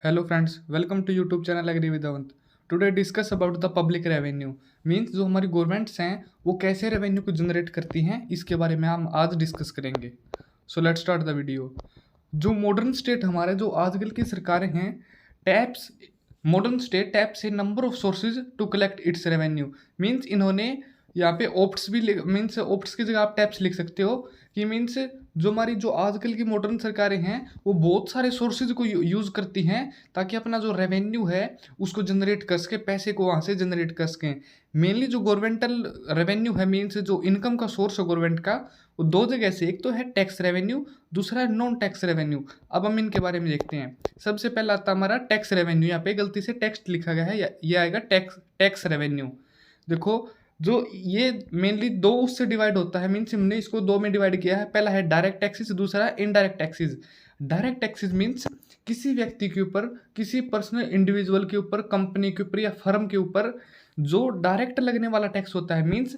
Hello friends, welcome to YouTube channel Agri Vedant. Today discuss about the public revenue. Means जो हमारी governments हैं वो कैसे revenue को जनरेट करती हैं इसके बारे में हम आज डिस्कस करेंगे. So let's start the video. जो मॉडर्न स्टेट हमारे जो आजकल की सरकारें हैं टैप्स मॉडर्न स्टेट टैप से number of sources to collect its revenue. Means इन्होंने यहाँ पे ऑप्ट्स भी मीन्स ऑप्ट्स की जगह आप टैप्स लिख सकते हो कि मीन्स जो हमारी जो आजकल की मॉडर्न सरकारें हैं वो बहुत सारे सोर्सेज को यूज़ करती हैं ताकि अपना जो रेवेन्यू है उसको जनरेट कर सके, पैसे को वहाँ से जनरेट कर सकें. मेनली जो गवर्नमेंटल रेवेन्यू है मीन्स जो इनकम का सोर्स है गवर्नमेंट का वो दो जगह से, एक तो है टैक्स रेवेन्यू, दूसरा है नॉन टैक्स रेवेन्यू. अब हम इनके बारे में देखते हैं. सबसे पहला आता है हमारा टैक्स रेवेन्यू. यहाँ पे गलती से टेक्स्ट लिखा गया है, ये आएगा टैक्स रेवेन्यू. देखो जो ये मेनली दो उससे डिवाइड होता है, मीन्स हमने इसको दो में डिवाइड किया है. पहला है डायरेक्ट टैक्सेस, दूसरा है indirect taxes. Direct taxes means किसी व्यक्ति के ऊपर, किसी पर्सनल इंडिविजुअल के ऊपर, कंपनी के ऊपर या फर्म के ऊपर जो डायरेक्ट लगने वाला टैक्स होता है. मीन्स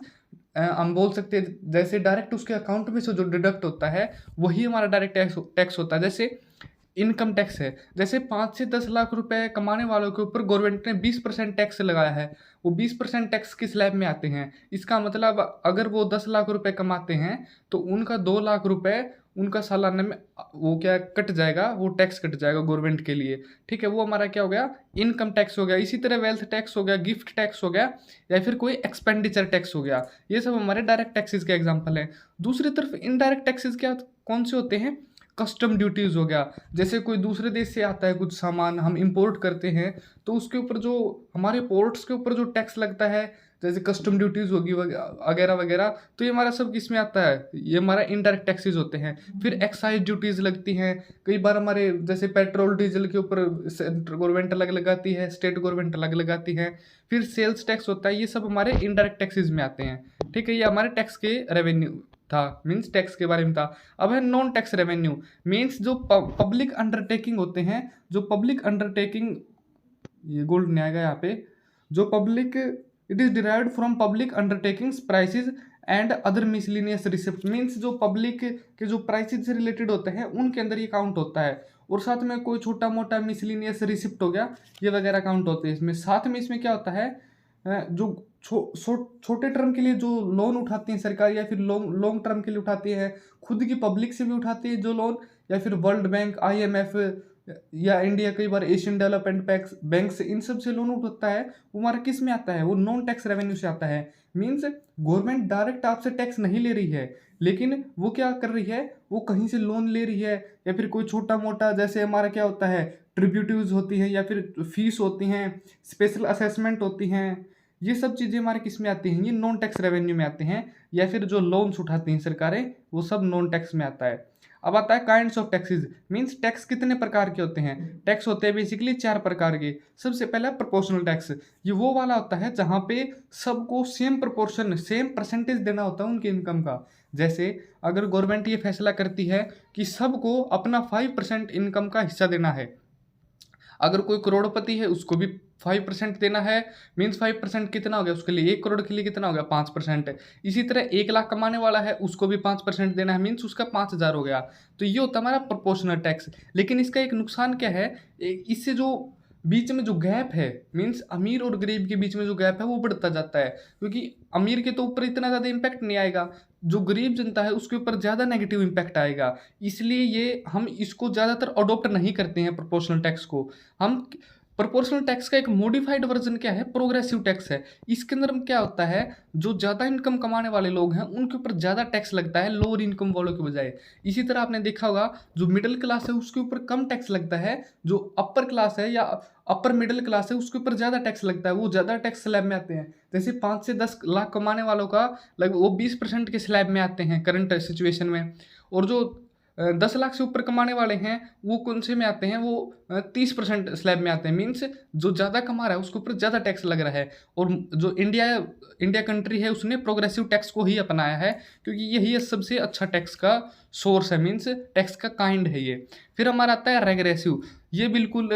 हम बोल सकते हैं जैसे डायरेक्ट उसके अकाउंट में से जो डिडक्ट होता है वही हमारा डायरेक्ट टैक्स होता है. जैसे इनकम टैक्स है, जैसे 5 से 10 लाख रुपए कमाने वालों के ऊपर गवर्नमेंट ने 20% टैक्स लगाया है, वो 20% टैक्स किस स्लैब में आते हैं. इसका मतलब अगर वो 10 लाख रुपए कमाते हैं तो उनका 2 लाख रुपए उनका सालाना में वो क्या कट जाएगा, वो टैक्स कट जाएगा गवर्नमेंट के लिए. ठीक है, वो हमारा क्या हो गया, इनकम टैक्स हो गया. इसी तरह वेल्थ टैक्स हो गया, गिफ्ट टैक्स हो गया या फिर कोई एक्सपेंडिचर टैक्स हो गया. ये सब हमारे डायरेक्ट टैक्सेस के एग्जाम्पल हैं. दूसरी तरफ इनडायरेक्ट टैक्सेस क्या कौन से होते हैं, कस्टम ड्यूटीज़ हो गया. जैसे कोई दूसरे देश से आता है कुछ सामान हम इंपोर्ट करते हैं तो उसके ऊपर जो हमारे पोर्ट्स के ऊपर जो टैक्स लगता है, जैसे कस्टम ड्यूटीज़ होगी वगैरह वगैरह, तो ये हमारा सब किस में आता है, ये हमारा इनडायरेक्ट टैक्सेस होते हैं. फिर एक्साइज ड्यूटीज़ लगती हैं कई बार हमारे, जैसे पेट्रोल डीजल के ऊपर सेंट्रल गवर्नमेंट अलग लगाती है, स्टेट गवर्नमेंट अलग लगाती है. फिर सेल्स टैक्स होता है, ये सब हमारे इनडायरेक्ट टैक्सेस में आते हैं. ठीक है, ये हमारे टैक्स के रेवेन्यू था, मीन्स टैक्स के बारे में था. अब है नॉन टैक्स रेवेन्यू. मीन्स जो पब्लिक अंडरटेकिंग होते हैं, जो पब्लिक अंडरटेकिंग, ये गोल्ड नहीं आएगा यहाँ पे, जो public it is derived from public undertakings prices and other miscellaneous receipt. Means जो पब्लिक के जो प्राइसेस से रिलेटेड होते हैं उनके अंदर ये काउंट होता है, और साथ में कोई छोटा मोटा मिसलिनियस रिसिप्ट हो गया, ये वगैरह काउंट होते हैं इसमें. साथ में इसमें क्या होता है, जो छोटे टर्म के लिए जो लोन उठाती है सरकार, या फिर लॉन्ग लॉन्ग टर्म के लिए उठाती है, खुद की पब्लिक से भी उठाती है जो लोन, या फिर वर्ल्ड बैंक, IMF या इंडिया कई बार एशियन डेवलपमेंट बैंक से, इन सब से लोन उठाता है, वो हमारा किस में आता है, वो नॉन टैक्स रेवेन्यू से आता है. मीन्स गवर्नमेंट डायरेक्ट आपसे टैक्स नहीं ले रही है, लेकिन वो क्या कर रही है, वो कहीं से लोन ले रही है, या फिर कोई छोटा मोटा, जैसे हमारा क्या होता है, ट्रिब्यूटिव्स होती है, या फिर फीस होती हैं, स्पेशल असेसमेंट होती हैं. ये सब चीज़ें हमारे किस में आती हैं, ये नॉन टैक्स रेवेन्यू में आते हैं. या फिर जो लोन्स उठाती हैं सरकारें वो सब नॉन टैक्स में आता है. अब आता है kinds of taxes. Means tax कितने प्रकार के होते हैं. टैक्स होते हैं बेसिकली 4 प्रकार के. सबसे पहला प्रोपोर्शनल टैक्स. ये वो वाला होता है जहाँ पे सबको सेम प्रोपोर्शन, सेम परसेंटेज देना होता है उनके इनकम का. जैसे अगर गवर्नमेंट ये फैसला करती है कि सबको अपना 5% इनकम का हिस्सा देना है, अगर कोई करोड़पति है उसको भी 5% देना है. मीन्स 5% कितना हो गया उसके लिए, 1 करोड़ के लिए कितना हो गया, 5%. इसी तरह 1 लाख कमाने वाला है उसको भी 5% देना है, मीन्स उसका 5,000 हो गया. तो ये होता है हमारा प्रोपोर्शनल टैक्स. लेकिन इसका एक नुकसान क्या है, इससे जो बीच में जो गैप है, मीन्स अमीर और गरीब के बीच में जो गैप है वो बढ़ता जाता है, क्योंकि अमीर के तो ऊपर इतना ज़्यादा इम्पैक्ट नहीं आएगा, जो गरीब जनता है उसके ऊपर ज़्यादा नेगेटिव इम्पैक्ट आएगा. इसलिए ये हम इसको ज़्यादातर अडोप्ट नहीं करते हैं प्रोपोर्शनल टैक्स को. हम प्रोपोर्शनल टैक्स का एक मॉडिफाइड वर्जन क्या है, प्रोग्रेसिव टैक्स है. इसके अंदर क्या होता है, जो ज़्यादा इनकम कमाने वाले लोग हैं उनके ऊपर ज़्यादा टैक्स लगता है लोअर इनकम वालों के बजाय. इसी तरह आपने देखा होगा जो मिडिल क्लास है उसके ऊपर कम टैक्स लगता है, जो अपर क्लास है या अपर मिडिल क्लास है उसके ऊपर ज़्यादा टैक्स लगता है, वो ज़्यादा टैक्स स्लैब में आते हैं. जैसे 5 से 10 लाख कमाने वालों का लगभग वो 20% के स्लैब में आते हैं करंट सिचुएशन में. और जो 10 लाख से ऊपर कमाने वाले हैं वो कौन से में आते हैं, वो 30% स्लैब में आते हैं. मीन्स जो ज़्यादा कमा रहा है उसके ऊपर ज़्यादा टैक्स लग रहा है. और जो इंडिया कंट्री है उसने प्रोग्रेसिव टैक्स को ही अपनाया है, क्योंकि यही सबसे अच्छा टैक्स का सोर्स है, मीन्स टैक्स का काइंड है ये. फिर हमारा आता है रेग्रेसिव. ये बिल्कुल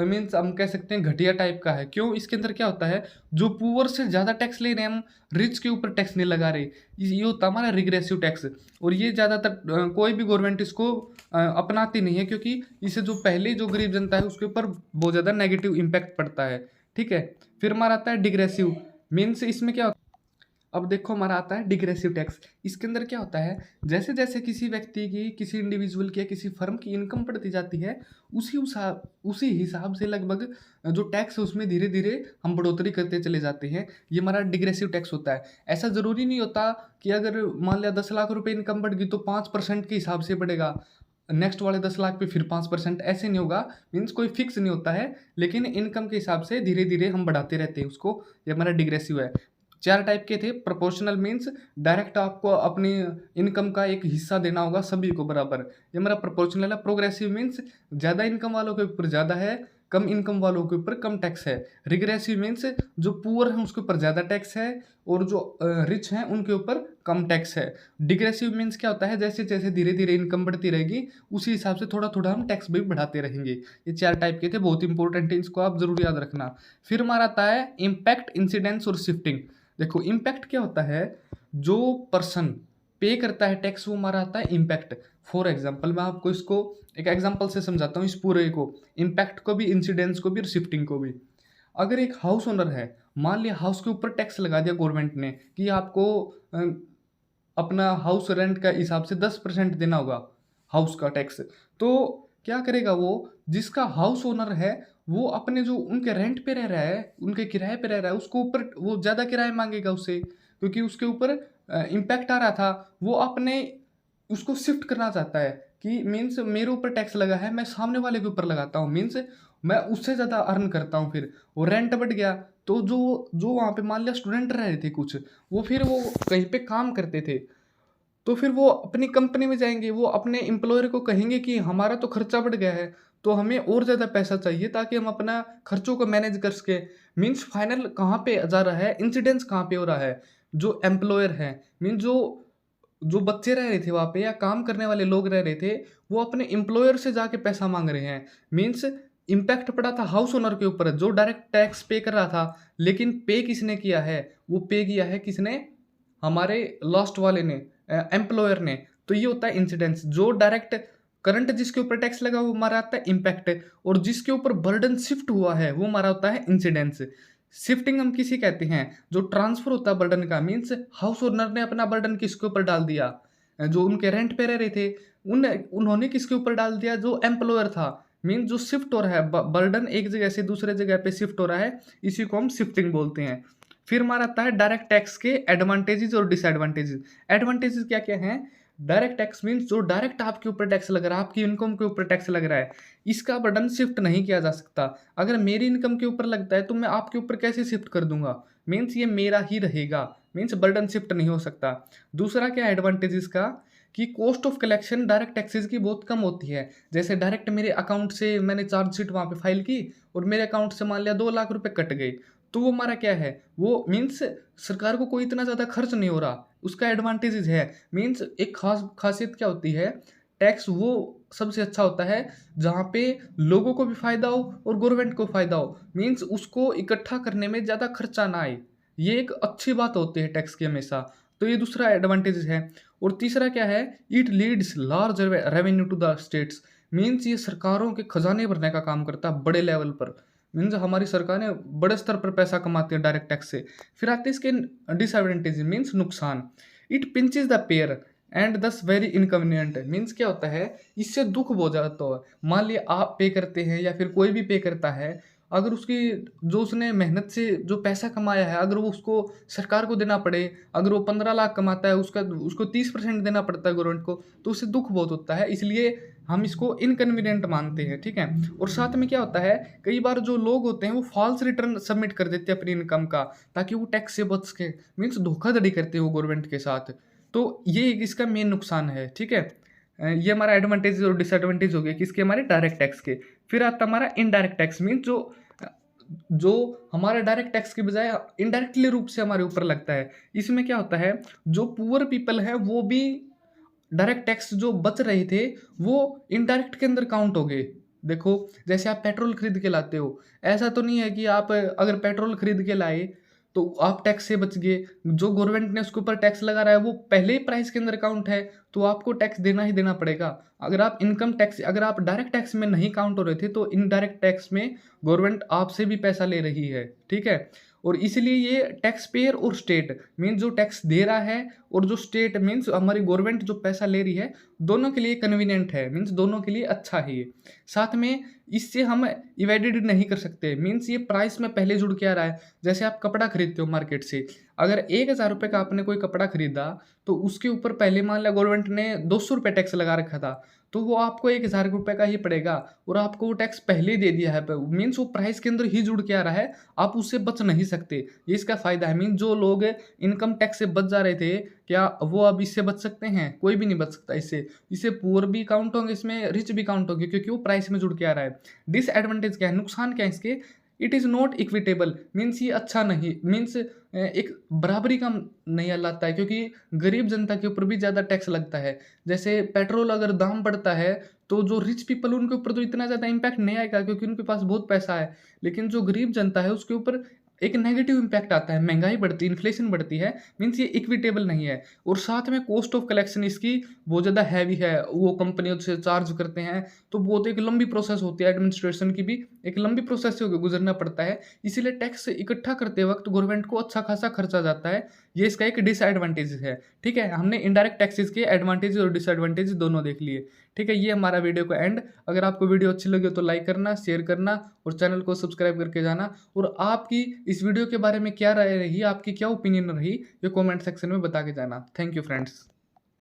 मीन्स हम कह सकते हैं घटिया टाइप का है। क्यों? इसके अंदर क्या होता है, जो पुअर से ज़्यादा टैक्स ले रहे हैं हम, रिच के ऊपर टैक्स नहीं लगा रहे। ये होता है हमारा रिग्रेसिव टैक्स, और ये ज़्यादातर कोई भी गवर्नमेंट इसको अपनाती नहीं है, क्योंकि इससे जो पहले जो गरीब जनता है उसके ऊपर बहुत ज़्यादा नेगेटिव इम्पैक्ट पड़ता है। ठीक है? फिर हमारा आता है डिग्रेसिव, मीन्स इसमें क्या, अब देखो हमारा आता है डिग्रेसिव टैक्स। इसके अंदर क्या होता है, जैसे जैसे किसी व्यक्ति की, किसी इंडिविजुअल की या किसी फर्म की इनकम बढ़ती जाती है, उसी हिसाब से लगभग जो टैक्स है उसमें धीरे धीरे हम बढ़ोतरी करते चले जाते हैं। ये हमारा डिग्रेसिव टैक्स होता है। ऐसा ज़रूरी नहीं होता कि अगर मान लिया 10 लाख रुपए इनकम बढ़ गई तो 5% के हिसाब से बढ़ेगा, नेक्स्ट वाले 10 लाख पे फिर 5%, ऐसे नहीं होगा। मीन्स कोई फिक्स नहीं होता है, लेकिन इनकम के हिसाब से धीरे धीरे हम बढ़ाते रहते हैं उसको। ये हमारा डिग्रेसिव है। 4 टाइप के थे। प्रोपोर्शनल मीन्स डायरेक्ट आपको अपनी इनकम का एक हिस्सा देना होगा सभी को बराबर, ये हमारा प्रोपोर्शनल है। प्रोग्रेसिव मीन्स ज़्यादा इनकम वालों के ऊपर ज़्यादा है, कम इनकम वालों के ऊपर कम टैक्स है। रिग्रेसिव मीन्स जो पुअर हैं उसके ऊपर ज़्यादा टैक्स है, और जो रिच हैं उनके ऊपर कम टैक्स है। डिग्रेसिव मीन्स क्या होता है, जैसे जैसे धीरे धीरे इनकम बढ़ती रहेगी उसी हिसाब से थोड़ा थोड़ा हम टैक्स भी बढ़ाते रहेंगे। ये 4 टाइप के थे, बहुत इंपॉर्टेंट है, इसको आप जरूर याद रखना। फिर हमारा आता है इम्पैक्ट, इंसिडेंस और शिफ्टिंग। देखो इम्पैक्ट क्या होता है, जो पर्सन पे करता है टैक्स वो हमारा आता है इम्पैक्ट। फॉर एग्जाम्पल मैं आपको इसको एक एग्जाम्पल से समझाता हूँ, इस पूरे को, इम्पैक्ट को भी, इंसिडेंस को भी और शिफ्टिंग को भी। अगर एक हाउस ओनर है, मान लिया हाउस के ऊपर टैक्स लगा दिया गवर्नमेंट ने कि आपको अपना हाउस रेंट का हिसाब से 10% देना होगा हाउस का टैक्स, तो क्या करेगा वो, जिसका हाउस ओनर है वो अपने जो उनके रेंट पे रह रहा है, उनके किराए पे रह रहा है, उसको ऊपर वो ज़्यादा किराया मांगेगा उससे, क्योंकि उसके ऊपर इम्पैक्ट आ रहा था। वो अपने उसको शिफ्ट करना चाहता है कि मीन्स मेरे ऊपर टैक्स लगा है, मैं सामने वाले के ऊपर लगाता हूँ, मीन्स मैं उससे ज़्यादा अर्न करता हूँ। फिर वो रेंट बढ़ गया, तो जो जो वहाँ पे मान लिया स्टूडेंट रह रहे थे कुछ, वो फिर वो कहीं पे काम करते थे, तो फिर वो अपनी कंपनी में जाएंगे, वो अपने एम्प्लॉयर को कहेंगे कि हमारा तो खर्चा बढ़ गया है, तो हमें और ज़्यादा पैसा चाहिए ताकि हम अपना खर्चों को मैनेज कर सके। मीन्स फाइनल कहाँ पे जा रहा है, इंसिडेंस कहाँ पे हो रहा है, जो एम्प्लॉयर है, मीन्स जो जो बच्चे रह रहे थे वहाँ पे या काम करने वाले लोग रह रहे थे, वो अपने एम्प्लॉयर से जाके पैसा मांग रहे हैं। मीन्स इम्पैक्ट पड़ा था हाउस ओनर के ऊपर जो डायरेक्ट टैक्स पे कर रहा था, लेकिन पे किसने किया है, वो पे किया है किसने, हमारे लास्ट वाले ने, एम्प्लॉयर ने। तो ये होता है इंसिडेंस। जो डायरेक्ट करंट जिसके ऊपर टैक्स लगा वो हमारा आता है इम्पैक्ट, और जिसके ऊपर बर्डन शिफ्ट हुआ है वो हमारा होता है इंसिडेंस। शिफ्टिंग हम किसी कहते हैं जो ट्रांसफर होता है बर्डन का, मीन्स हाउस ओनर ने अपना बर्डन किसके ऊपर डाल दिया, जो उनके रेंट पे रह रहे थे उन्होंने किसके ऊपर डाल दिया, जो एम्प्लॉयर था। मीन्स जो शिफ्ट हो रहा है बर्डन एक जगह से दूसरे जगह पे शिफ्ट हो रहा है, इसी को हम शिफ्टिंग बोलते हैं। फिर हमारा आता है डायरेक्ट टैक्स के एडवांटेजेस और डिसएडवांटेजेस। एडवांटेजेस क्या क्या हैं, डायरेक्ट टैक्स मीन्स जो डायरेक्ट आपके ऊपर टैक्स लग रहा है, आपकी इनकम के ऊपर टैक्स लग रहा है, इसका बर्डन शिफ्ट नहीं किया जा सकता। अगर मेरी इनकम के ऊपर लगता है तो मैं आपके ऊपर कैसे शिफ्ट कर दूंगा, मीन्स ये मेरा ही रहेगा, मीन्स बर्डन शिफ्ट नहीं हो सकता। दूसरा क्या एडवांटेजेस का, कि cost of collection direct taxes की बहुत कम होती है। जैसे डायरेक्ट मेरे अकाउंट से मैंने चार्जशीट वहाँ पे फाइल की और मेरे अकाउंट से मान लिया 2 लाख रुपए कट गए, तो वो हमारा क्या है, वो मीन्स सरकार को कोई इतना ज़्यादा खर्च नहीं हो रहा, उसका एडवांटेजेस है। मीन्स एक खासियत क्या होती है, टैक्स वो सबसे अच्छा होता है जहाँ पे लोगों को भी फायदा हो और गवर्नमेंट को फायदा हो, मीन्स उसको इकट्ठा करने में ज़्यादा खर्चा ना आए, ये एक अच्छी बात होती है टैक्स की हमेशा। तो ये दूसरा एडवांटेज है। और तीसरा क्या है, it leads large revenue to the states, means ये सरकारों के खजाने भरने का काम करता है बड़े लेवल पर, मीन्स हमारी सरकारें बड़े स्तर पर पैसा कमाती है डायरेक्ट टैक्स से। फिर आते हैं इसके डिसएडवांटेज मीन्स नुकसान, it pinches the pair and दस वेरी इनकन्वीनियंट। मीन्स क्या होता है, इससे दुख बहुत जाता है। मान लिया आप पे करते हैं या फिर कोई भी पे करता है, अगर उसकी जो उसने मेहनत से जो पैसा कमाया है अगर वो उसको सरकार को देना पड़े, अगर वो 15 लाख कमाता है उसका उसको 30% देना पड़ता है गवर्नमेंट को, तो उससे दुख बहुत होता है, इसलिए हम इसको इनकन्वीनियंट मानते हैं। ठीक है। और साथ में क्या होता है, कई बार जो लोग होते हैं वो फॉल्स रिटर्न सबमिट कर देते हैं अपनी इनकम का, ताकि वो टैक्स से बच सके, मीन्स धोखाधड़ी करते हो गवर्नमेंट के साथ। तो ये इसका मेन नुकसान है। ठीक है। ये हमारा एडवांटेज और डिसएडवांटेज हो गया किसके, हमारे डायरेक्ट टैक्स के। फिर आता हमारा इनडायरेक्ट टैक्स, मीन जो हमारे डायरेक्ट टैक्स के बजाय इनडायरेक्टली रूप से हमारे ऊपर लगता है। इसमें क्या होता है, जो पुअर पीपल है वो भी डायरेक्ट टैक्स जो बच रहे थे वो इनडायरेक्ट के अंदर काउंट हो गए, देखो, जैसे आप पेट्रोल खरीद के लाते हो, ऐसा तो नहीं है कि आप अगर पेट्रोल खरीद के लाए, तो आप टैक्स से बच गए। जो गवर्नमेंट ने उसके ऊपर टैक्स लगा रहा है, वो पहले ही प्राइस के अंदर काउंट है, तो आपको टैक्स देना ही देना पड़ेगा। अगर आप डायरेक्ट टैक्स में नहीं काउंट हो रहे थे, तो इनडायरेक्ट टैक्स में गवर्नमेंट आपसे भी पैसा ले रही है, ठीक है? और इसलिए ये टैक्स पेयर और स्टेट मीन्स जो टैक्स दे रहा है और जो स्टेट मीन्स हमारी गवर्नमेंट जो पैसा ले रही है, दोनों के लिए कन्वीनिएंट है, मीन्स दोनों के लिए अच्छा है ये। साथ में इससे हम इवेडेड नहीं कर सकते, मीन्स ये प्राइस में पहले जुड़ के आ रहा है। जैसे आप कपड़ा खरीदते हो मार्केट से, अगर 1000 रुपये का आपने कोई कपड़ा खरीदा, तो उसके ऊपर पहले मान लिया गवर्नमेंट ने 200 रुपये टैक्स लगा रखा था, तो वो आपको 1000 रुपये का ही पड़ेगा और आपको वो टैक्स पहले ही दे दिया है। मीन्स वो प्राइस के अंदर ही जुड़ के आ रहा है, आप उससे बच नहीं सकते। ये इसका फ़ायदा है। मीन्स जो लोग इनकम टैक्स से बच जा रहे थे, क्या वो अब इससे बच सकते हैं? कोई भी नहीं बच सकता इससे। इससे पुअर भी काउंट होंगे, इसमें रिच भी काउंट होंगे, क्योंकि वो प्राइस में जुड़ के आ रहा है। डिसएडवांटेज क्या है, नुकसान क्या है इसके? It is not equitable, means ये अच्छा नहीं, मीन्स एक बराबरी का नहीं लाता है, क्योंकि गरीब जनता के ऊपर भी ज़्यादा टैक्स लगता है। जैसे पेट्रोल अगर दाम बढ़ता है, तो जो रिच पीपल उनके ऊपर तो इतना ज़्यादा इम्पैक्ट नहीं आएगा, क्योंकि उनके पास बहुत पैसा है। लेकिन जो गरीब जनता है उसके ऊपर एक नेगेटिव इम्पैक्ट आता है, महंगाई बढ़ती है, इन्फ्लेशन बढ़ती है, मीन्स ये इक्विटेबल नहीं है। और साथ में कॉस्ट ऑफ कलेक्शन इसकी बहुत ज़्यादा हैवी है, वो कंपनियों से चार्ज करते हैं, तो बहुत एक लंबी प्रोसेस होती है, एडमिनिस्ट्रेशन की भी एक लंबी प्रोसेस से गुजरना पड़ता है। इसीलिए टैक्स इकट्ठा करते वक्त गवर्नमेंट को अच्छा खासा खर्चा जाता है। ये इसका एक डिसएडवांटेज है, ठीक है? हमने इनडायरेक्ट टैक्सेस के एडवांटेज और डिसएडवांटेज दोनों देख लिए, ठीक है? ये हमारा वीडियो का एंड। अगर आपको वीडियो अच्छी लगी हो तो लाइक करना, शेयर करना और चैनल को सब्सक्राइब करके जाना। और आपकी इस वीडियो के बारे में क्या राय रही, आपकी क्या ओपिनियन रही, ये कमेंट सेक्शन में बता के जाना। Thank you friends.